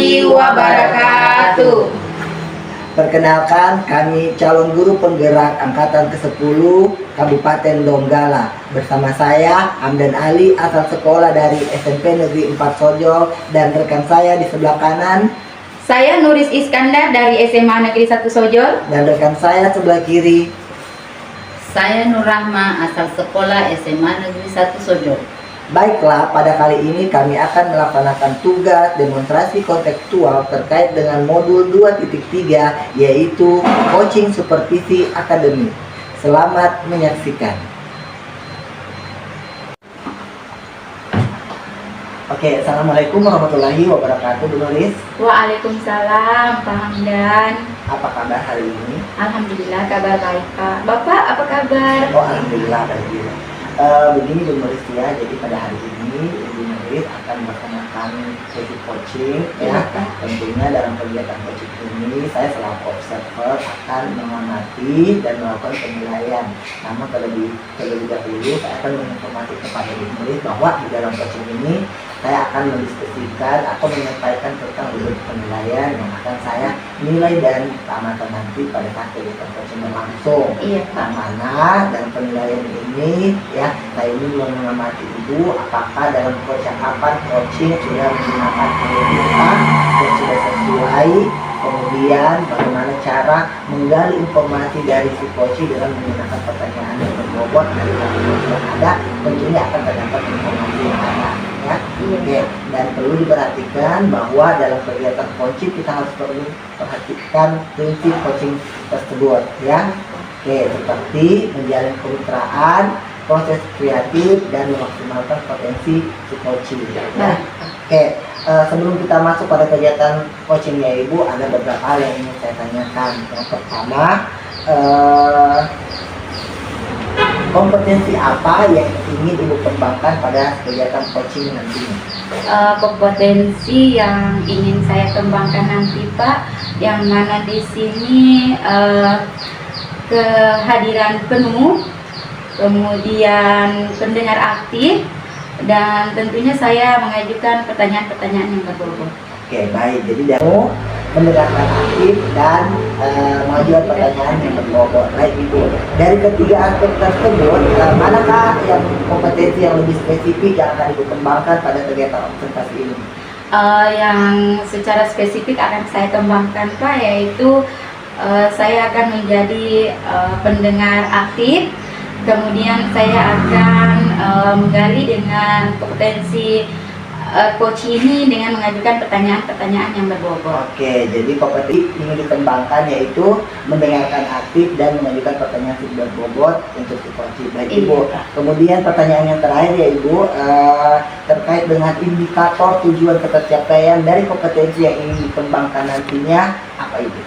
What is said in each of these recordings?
warahmatullahi wabarakatuh. Perkenalkan, kami calon guru penggerak angkatan ke-10 Kabupaten Donggala. Bersama saya Hamdan Ali, asal sekolah dari SMP Negeri 4 Sojol, dan rekan saya di sebelah kanan, Saya Nuris Iskandar dari SMA Negeri 1 Sojol. dan rekan saya sebelah kiri. Saya Nur Rahma, asal sekolah SMA Negeri 1 Sojol. Baiklah, pada kali ini kami akan melaksanakan tugas demonstrasi kontekstual terkait dengan modul 2.3, yaitu coaching supervisi akademik. Selamat menyaksikan. Oke, assalamualaikum warahmatullahi wabarakatuh, Bu Nuris. Waalaikumsalam, Pak Hamdan. Apa kabar hari ini? Alhamdulillah, kabar baik, Pak. Bapak, apa kabar? Oh, alhamdulillah, baik. Begini Bu Nuris ya, jadi pada hari ini Bu Nuris akan melaksanakan sesi coaching ya. Tentunya dalam kegiatan coaching ini saya selaku observer akan mengamati dan melakukan penilaian. Namun terlebih dahulu saya akan menginformasi kepada Bu Nuris bahwa di dalam coaching ini saya akan mendiskusikan atau menyampaikan tentang beberapa penilaian yang akan saya nilai dan amatan nanti pada saat kegiatan coaching berlangsung. Iya, Pak. Mana dalam penilaian ini ya, saya ini mengamati Ibu apakah dalam percakapan coaching sudah menggunakan penelitian yang sudah sesuai, kemudian bagaimana cara menggali informasi dari si coaching dengan menggunakan pertanyaan yang berbobot dari informasi yang ada, tentunya akan terdapat informasi yang ada ya. Oke, dan perlu diperhatikan bahwa dalam kegiatan coaching kita harus perlu perhatikan prinsip coaching tersebut ya. Oke, seperti menjalin kemitraan, proses kreatif, dan memaksimalkan potensi si coaching. Nah, oke, sebelum kita masuk pada kegiatan coachingnya Ibu, ada beberapa hal yang ingin saya tanyakan. Yang pertama, kompetensi apa yang ingin Ibu kembangkan pada kegiatan coaching nantinya? Kompetensi yang ingin saya kembangkan nanti, Pak, yang mana di sini kehadiran penuh, kemudian pendengar aktif, dan tentunya saya mengajukan pertanyaan-pertanyaan yang berbobot. Oke, baik. Jadi kamu mendengarkan aktif dan mengajukan pertanyaan yang berbobot. Baik Ibu. Dari ketiga aspek tersebut, manakah yang kompetensi yang lebih spesifik yang akan Ibu kembangkan pada kegiatan observasi ini? Yang secara spesifik akan saya kembangkan, Pak, yaitu saya akan menjadi pendengar aktif. Kemudian saya akan menggali dengan kompetensi coach ini dengan mengajukan pertanyaan-pertanyaan yang berbobot. Oke, jadi kompetensi ingin dikembangkan yaitu mendengarkan aktif dan mengajukan pertanyaan yang berbobot untuk si coach. Baik Ibu. Kemudian pertanyaan yang terakhir ya Ibu, terkait dengan indikator tujuan ketercapaian dari kompetensi yang ingin dikembangkan nantinya, apa Ibu?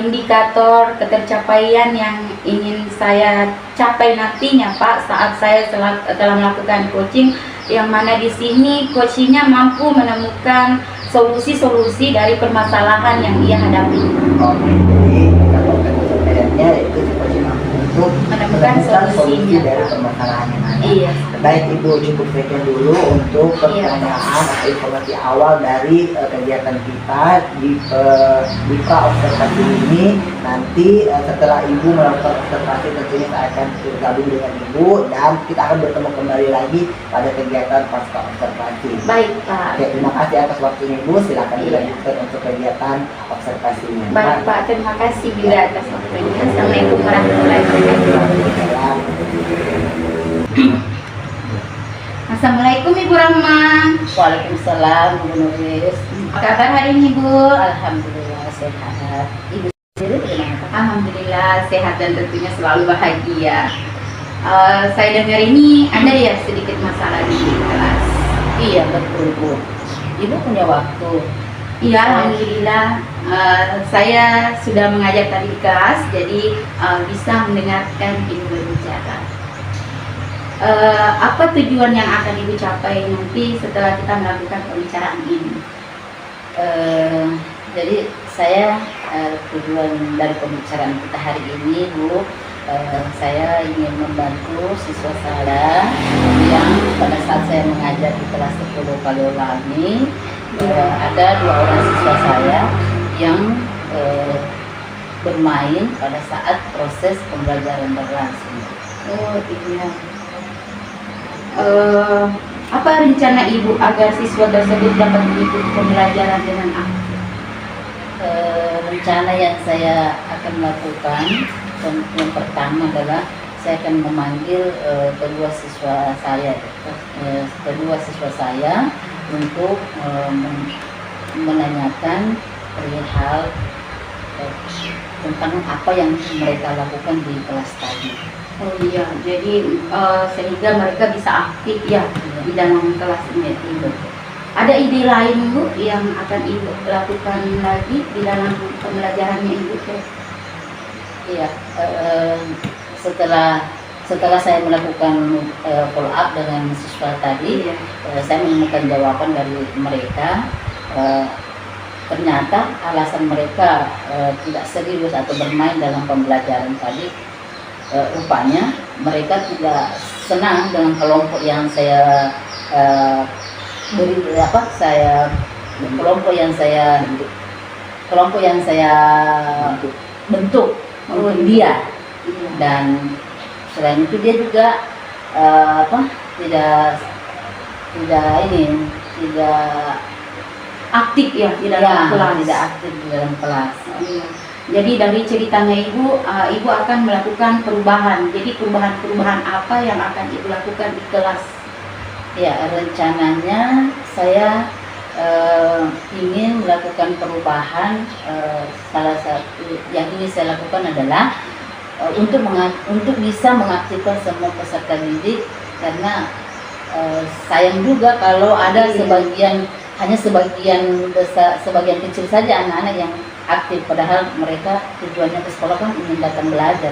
Indikator ketercapaian yang ingin saya capai nantinya, Pak, saat saya telah melakukan coaching, yang mana di sini coachingnya mampu menemukan solusi-solusi dari permasalahan yang ia hadapi. Oke, jadi indikator ketercapaiannya yaitu si coaching mampu untuk Menemukan solusi solusinya, dari Pak. permasalahan yang ada. Iya. Baik Ibu, cukup sekian dulu untuk pertanyaan atau informasi awal dari kegiatan kita di buka observasi ini. Nanti setelah Ibu melakukan observasi, tentunya saya akan bergabung dengan Ibu dan kita akan bertemu kembali lagi pada kegiatan pasca observasi. Baik, Pak. Oke, terima kasih atas waktunya Ibu. Silakan dilanjutkan untuk kegiatan observasinya. Baik, Pak. Terima kasih juga atas waktunya. Assalamualaikum warahmatullahi wabarakatuh. Assalamualaikum Ibu Rahma. Waalaikumsalam, Bu Nuris. Apa kabar hari ini, Bu? Alhamdulillah sehat. Ibu sendiri bagaimana? Alhamdulillah sehat dan tentunya selalu bahagia. Saya dengar ini ada ya sedikit masalah di kelas. Iya, betul Bu. Ibu punya waktu. Iya, alhamdulillah. Saya sudah mengajar tadi di kelas, jadi bisa mendengarkan Ibu berbicara. Apa tujuan yang akan Ibu capai nanti setelah kita melakukan pembicaraan ini? Jadi saya tujuan dari pembicaraan kita hari ini Bu, saya ingin membantu siswa saya yang pada saat saya mengajar di kelas 10 Kaliolani ada 2 orang siswa saya yang bermain pada saat proses pembelajaran berlangsung. Oh iya. Apa rencana Ibu agar siswa tersebut dapat mengikuti pembelajaran dengan aktif? Rencana yang saya akan lakukan yang pertama adalah saya akan memanggil kedua siswa saya untuk menanyakan perihal tentang apa yang mereka lakukan di kelas tadi. Oh iya, jadi sehingga mereka bisa aktif ya di dalam kelasnya itu. Ada ide lain Bu yang akan Ibu lakukan lagi di dalam pembelajarannya Ibu? Iya, setelah saya melakukan follow up dengan siswa tadi, saya menemukan jawaban dari mereka. Ternyata alasan mereka tidak serius atau bermain dalam pembelajaran tadi, rupanya mereka tidak senang dengan kelompok yang saya kelompok yang saya bentuk untuk dia. Dan selain itu dia juga tidak aktif ya di dalam kelas. Tidak aktif di dalam kelas. Jadi dari ceritanya Ibu akan melakukan perubahan. Jadi perubahan apa yang akan Ibu lakukan di kelas? Ya, rencananya saya ingin melakukan perubahan. Salah satu yang ingin saya lakukan adalah untuk bisa mengaktifkan semua peserta didik, karena sayang juga kalau ada hanya sebagian kecil saja anak-anak yang aktif, padahal mereka tujuannya ke sekolah kan ingin datang belajar.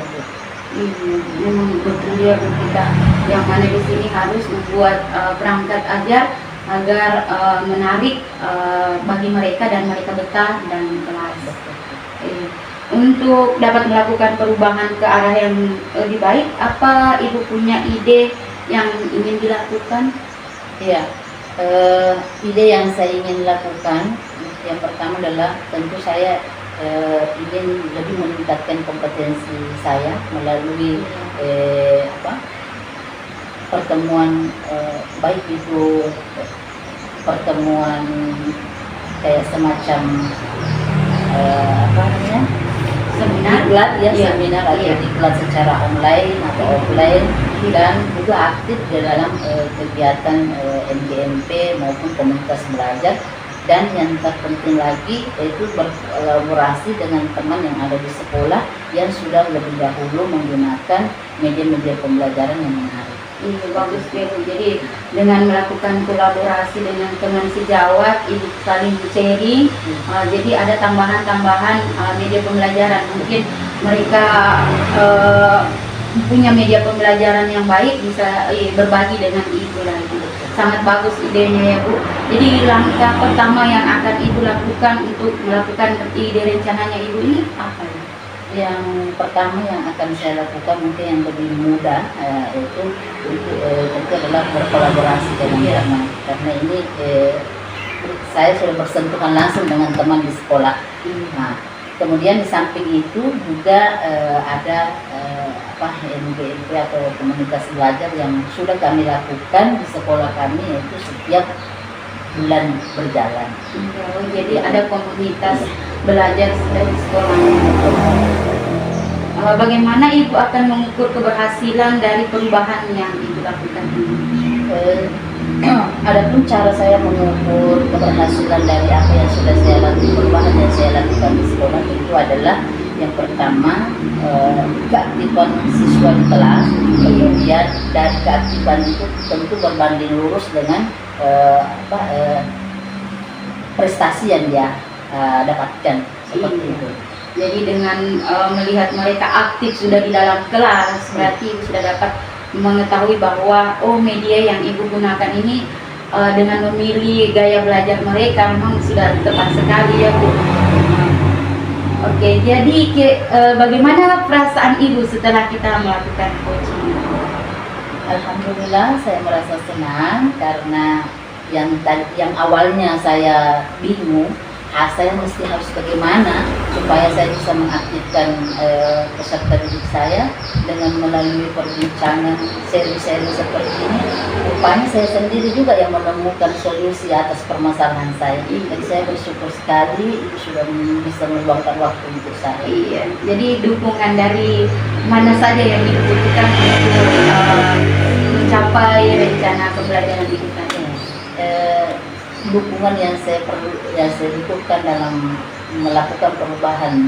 Memang betul ya Bu, kita yang mana di sini harus membuat perangkat ajar agar menarik bagi mereka dan mereka betah dan kelas. Untuk dapat melakukan perubahan ke arah yang lebih baik, apa Ibu punya ide yang ingin dilakukan? Iya, ide yang saya ingin lakukan yang pertama adalah tentu saya ingin lebih meningkatkan kompetensi saya melalui pertemuan, baik itu pertemuan kayak semacam seminar atau diklat secara online atau offline, dan juga aktif di dalam kegiatan MGMP maupun komunitas belajar. Dan yang terpenting lagi yaitu berkolaborasi dengan teman yang ada di sekolah yang sudah lebih dahulu menggunakan media-media pembelajaran yang menarik. Iya, bagus ya Bu. Jadi dengan melakukan kolaborasi dengan teman sejawat, Ibu saling sharing, jadi ada tambahan-tambahan media pembelajaran. Mungkin mereka punya media pembelajaran yang baik, bisa berbagi dengan Ibu lagi. Sangat bagus idenya ya Bu. Jadi langkah pertama yang akan Ibu lakukan untuk melakukan ide rencananya Ibu ini apa ya? Yang pertama yang akan saya lakukan mungkin yang lebih mudah itu adalah berkolaborasi dengan teman, karena ini saya sudah bersentuhan langsung dengan teman di sekolah. Nah, kemudian di samping itu juga ada MGMP atau komunitas belajar yang sudah kami lakukan di sekolah kami, yaitu setiap bulan berjalan. Jadi ada komunitas belajar dari sekolah. Bagaimana Ibu akan mengukur keberhasilan dari perubahan yang Ibu lakukan ini? Adapun cara saya mengukur keberhasilan dari apa yang sudah saya lakukan, perubahan yang saya lakukan di sekolah itu adalah yang pertama keaktifan siswa di kelas, kemudian dari keaktifan itu tentu berbanding lurus dengan prestasi yang dia dapatkan, seperti itu. Jadi dengan melihat mereka aktif sudah di dalam kelas, berarti Ibu sudah dapat mengetahui bahwa media yang Ibu gunakan ini dengan memilih gaya belajar mereka memang sudah tepat sekali ya Bu. Oke, jadi bagaimana perasaan Ibu setelah kita melakukan coaching? Alhamdulillah saya merasa senang karena yang awalnya saya bingung, saya mesti harus bagaimana supaya saya bisa mengaktifkan peserta didik saya dengan melalui perbincangan seri-seri seperti ini. Rupanya saya sendiri juga yang menemukan solusi atas permasalahan saya. Jadi saya bersyukur sekali Ibu sudah bisa meluangkan waktu untuk saya. Iya, jadi dukungan dari mana saja yang dibutuhkan untuk mencapai rencana pembelajaran ini tadi. Dukungan yang saya butuhkan dalam melakukan perubahan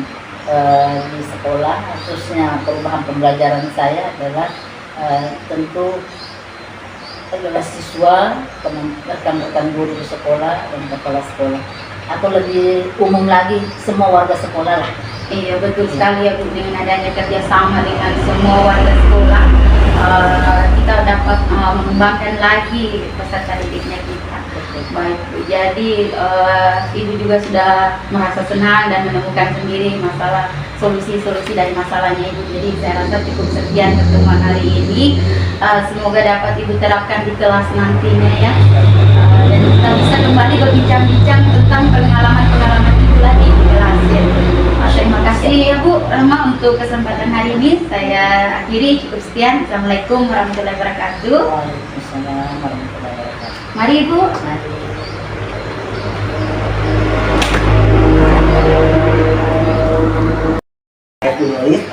di sekolah, khususnya perubahan pembelajaran saya adalah tentu adalah siswa, rekan-rekan guru di sekolah dan kepala sekolah, atau lebih umum lagi semua warga sekolah lah. Iya, betul sekali ya Bu, dengan adanya kerjasama dengan semua warga sekolah, kita dapat mengembangkan lagi peserta didiknya kita. Baik Bu, jadi Ibu juga sudah merasa senang dan menemukan sendiri masalah solusi-solusi dari masalahnya Ibu. Jadi saya rasa cukup sekian pertemuan hari ini. Semoga dapat Ibu terapkan di kelas nantinya ya. Dan kita bisa kembali berbincang-bincang tentang pengalaman-pengalaman Ibu lagi di kelas ya. Terima kasih ya Bu Rama untuk kesempatan hari ini. Saya akhiri, cukup sekian. Assalamualaikum warahmatullahi wabarakatuh. Waalaikumsalam warahmatullahi wabarakatuh. Mari Ibu. Mari. Penulis,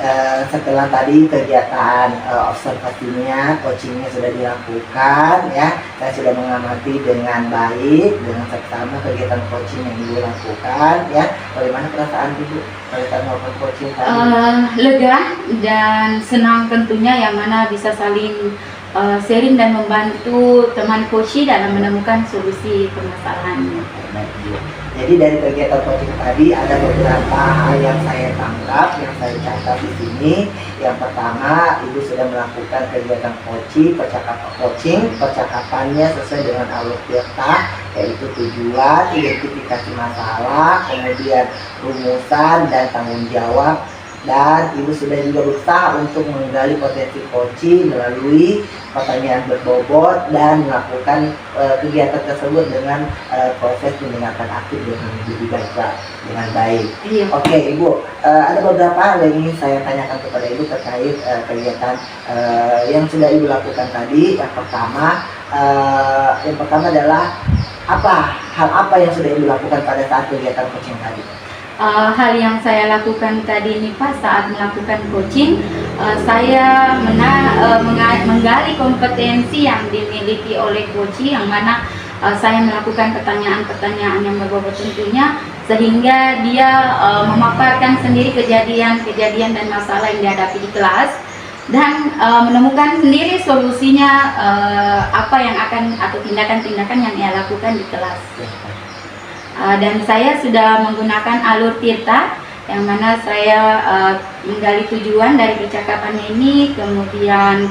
setelah tadi kegiatan observasinya, coachingnya sudah dilakukan ya, saya sudah mengamati dengan baik, dengan seksama kegiatan coaching yang Ibu lakukan ya. Bagaimana perasaan Ibu pada saat melakukan coaching tadi? Lega dan senang tentunya, yang mana bisa saling sharing dan membantu teman coaching dalam menemukan solusi permasalahannya. Jadi dari kegiatan coaching tadi ada beberapa hal yang saya tangkap, yang saya catat di sini. Yang pertama, Ibu sudah melakukan kegiatan coaching, percakapannya sesuai dengan alur tirta, yaitu tujuan, identifikasi masalah, kemudian rumusan dan tanggung jawab. Dan Ibu sudah juga berusaha untuk menggali potensi coaching melalui pertanyaan berbobot dan melakukan kegiatan tersebut dengan proses mendengarkan aktif dengan lebih baik, dengan baik. Iya. Oke Ibu, ada beberapa hal yang ingin saya tanyakan kepada Ibu terkait kegiatan yang sudah Ibu lakukan tadi. Yang pertama adalah hal apa yang sudah Ibu lakukan pada saat kegiatan coaching tadi? Hal yang saya lakukan tadi nih Pak, saat melakukan coaching, saya menggali kompetensi yang dimiliki oleh coaching, yang mana saya melakukan pertanyaan-pertanyaan yang berbobot tentunya, sehingga dia memaparkan sendiri kejadian-kejadian dan masalah yang dihadapi di kelas, dan menemukan sendiri solusinya, apa yang akan atau tindakan-tindakan yang ia lakukan di kelas. Dan saya sudah menggunakan alur tirta, yang mana saya menggali tujuan dari percakapannya ini, kemudian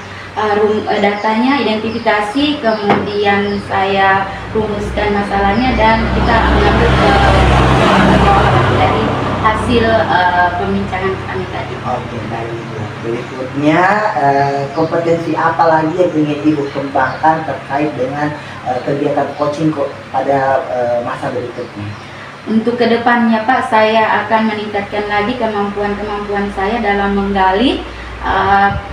datanya, identifikasi, kemudian saya rumuskan masalahnya, dan kita mengambil dari hasil pembincangan kami tadi. Oke, baik. Berikutnya, kompetensi apa lagi yang ingin Ibu kembangkan terkait dengan kegiatan coaching pada masa berikutnya? Untuk kedepannya Pak, saya akan meningkatkan lagi kemampuan saya dalam menggali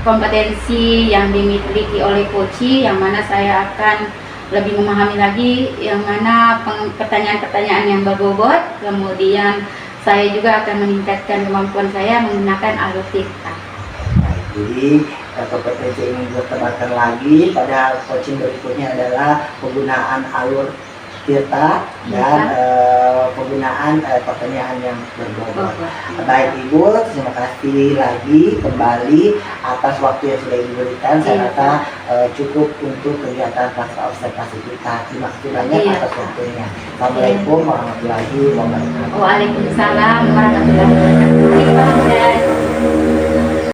kompetensi yang dimiliki oleh coaching, yang mana saya akan lebih memahami lagi yang mana pertanyaan-pertanyaan yang berbobot. Kemudian saya juga akan meningkatkan kemampuan saya menggunakan alur tirta. Jadi kompetensi yang ingin ditambahkan lagi pada coaching berikutnya adalah penggunaan alur tirta dan penggunaan pertanyaan yang berbobot. Baik Ibu, terima kasih lagi kembali atas waktu yang sudah Ibu berikan. Saya rasa cukup untuk kegiatan pasca observasi kita. Terima kasih banyak atas waktunya. Assalamualaikum warahmatullahi wabarakatuh. Waalaikumsalam warahmatullahi wabarakatuh.